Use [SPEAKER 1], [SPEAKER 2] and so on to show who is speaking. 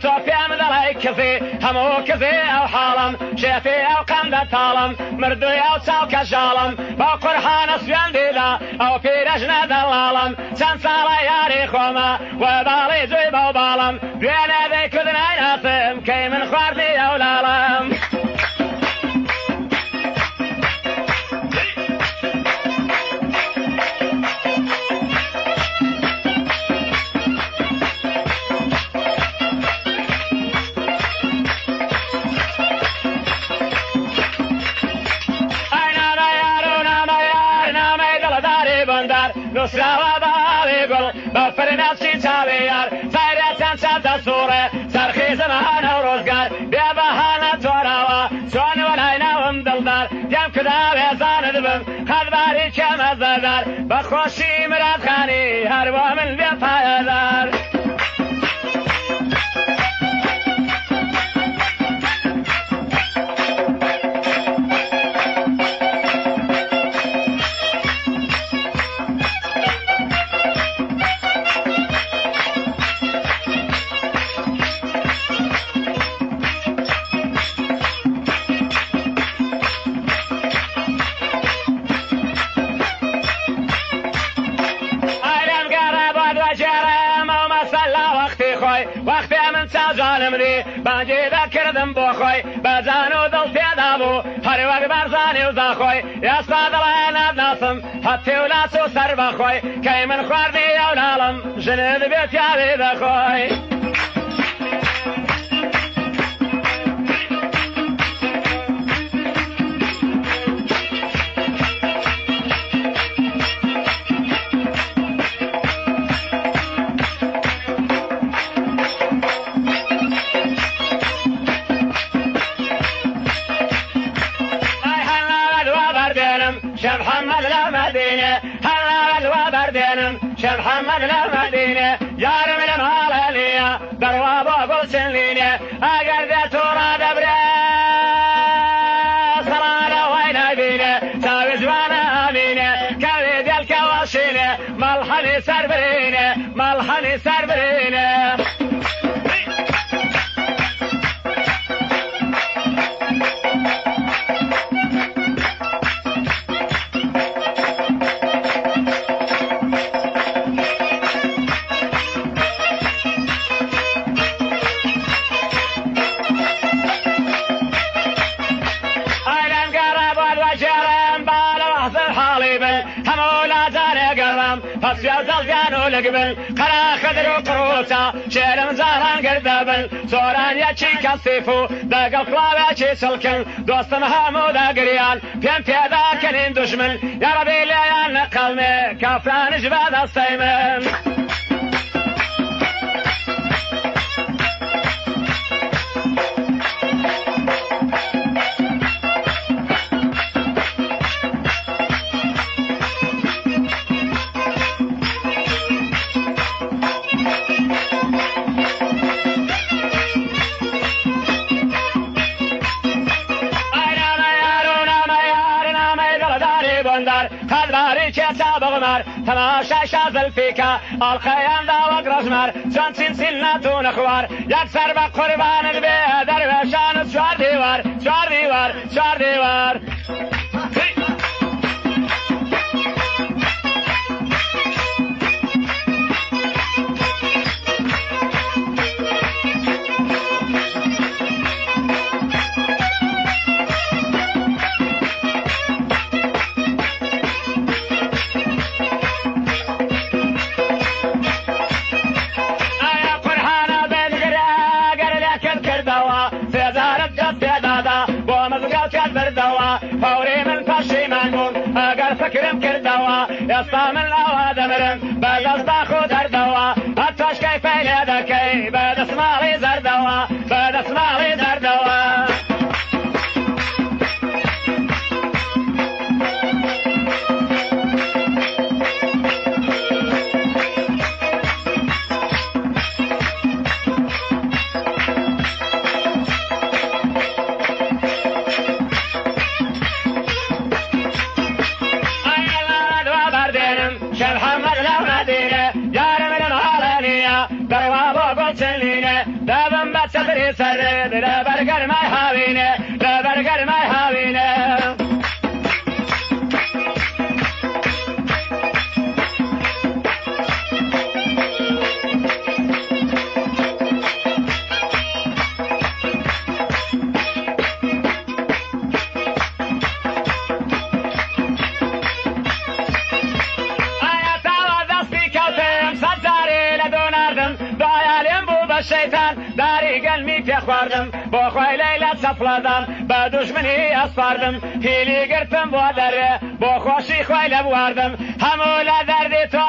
[SPEAKER 1] توفي من ذلك كفي همو كفي أو حالم شيفي أو قندة طالم مردوي أو ساوك شالم بقرحان سيان ديدا أو في رجنة دلالم سنسالة ياري خوما وبالي زيبا وبالم بين ذي كذنين أثم كي من خواردي أو لالم نسرا بابيقول بفرناسي تابيار سايرة تنسى تصورة سرخي زمان وروزقار بيبهانا توراوا سوان والعينا ومدلدار يم كدا بيزان دبم خد باري كما زدار بخوشي مراد خاني هربا من بيطايا دار باجي ذكردم بوخوي بزانو دل تيدابو هر وقت برزاني وزاخوي يا صاد الله ناسم حتى ولا سو سر بخوي كي من خواردي اولالم جند بيت يا بيد خوي شب محمد المدينة يار من المالية درواب وقل سنينة أقر ذا تورا دبرا صلاة وين بينة ساوي زوانا أمينة كبيد الكواشينة ملحني سربرينة ملحني سربرينة لقبل قرا خدر وقروسا شيرم زهران قردبل سوران ياتشي كالسيفو داق القلابة شي سلكن دوستم هامو دا قريان فين فيدا كنين دشمن يا ربي ليان نقلمي كافران جباد السيمن تماشا شازل فيكا الخيام دا وقرزمر جان سلسلنا دون اخوار يكسر بقربان البيه دروشان شوار ديوار شوار ديوار شوار ديوار فكرم كردوا يصطى من الأوادمرم بعد أصداخو دردوا أتوش كيف يدكي بعد اسمالي زردوا بعد اسمالي زردوا شەیتان داری گەلمی پێخواردم بۆ خۆی لەیلە چەپڵەدان بە دوژمنی ئەسپاردم هیلی گرتم بۆ دەرێ بۆ خۆشی خۆی لە بواردم هەموو لە دەردی تۆ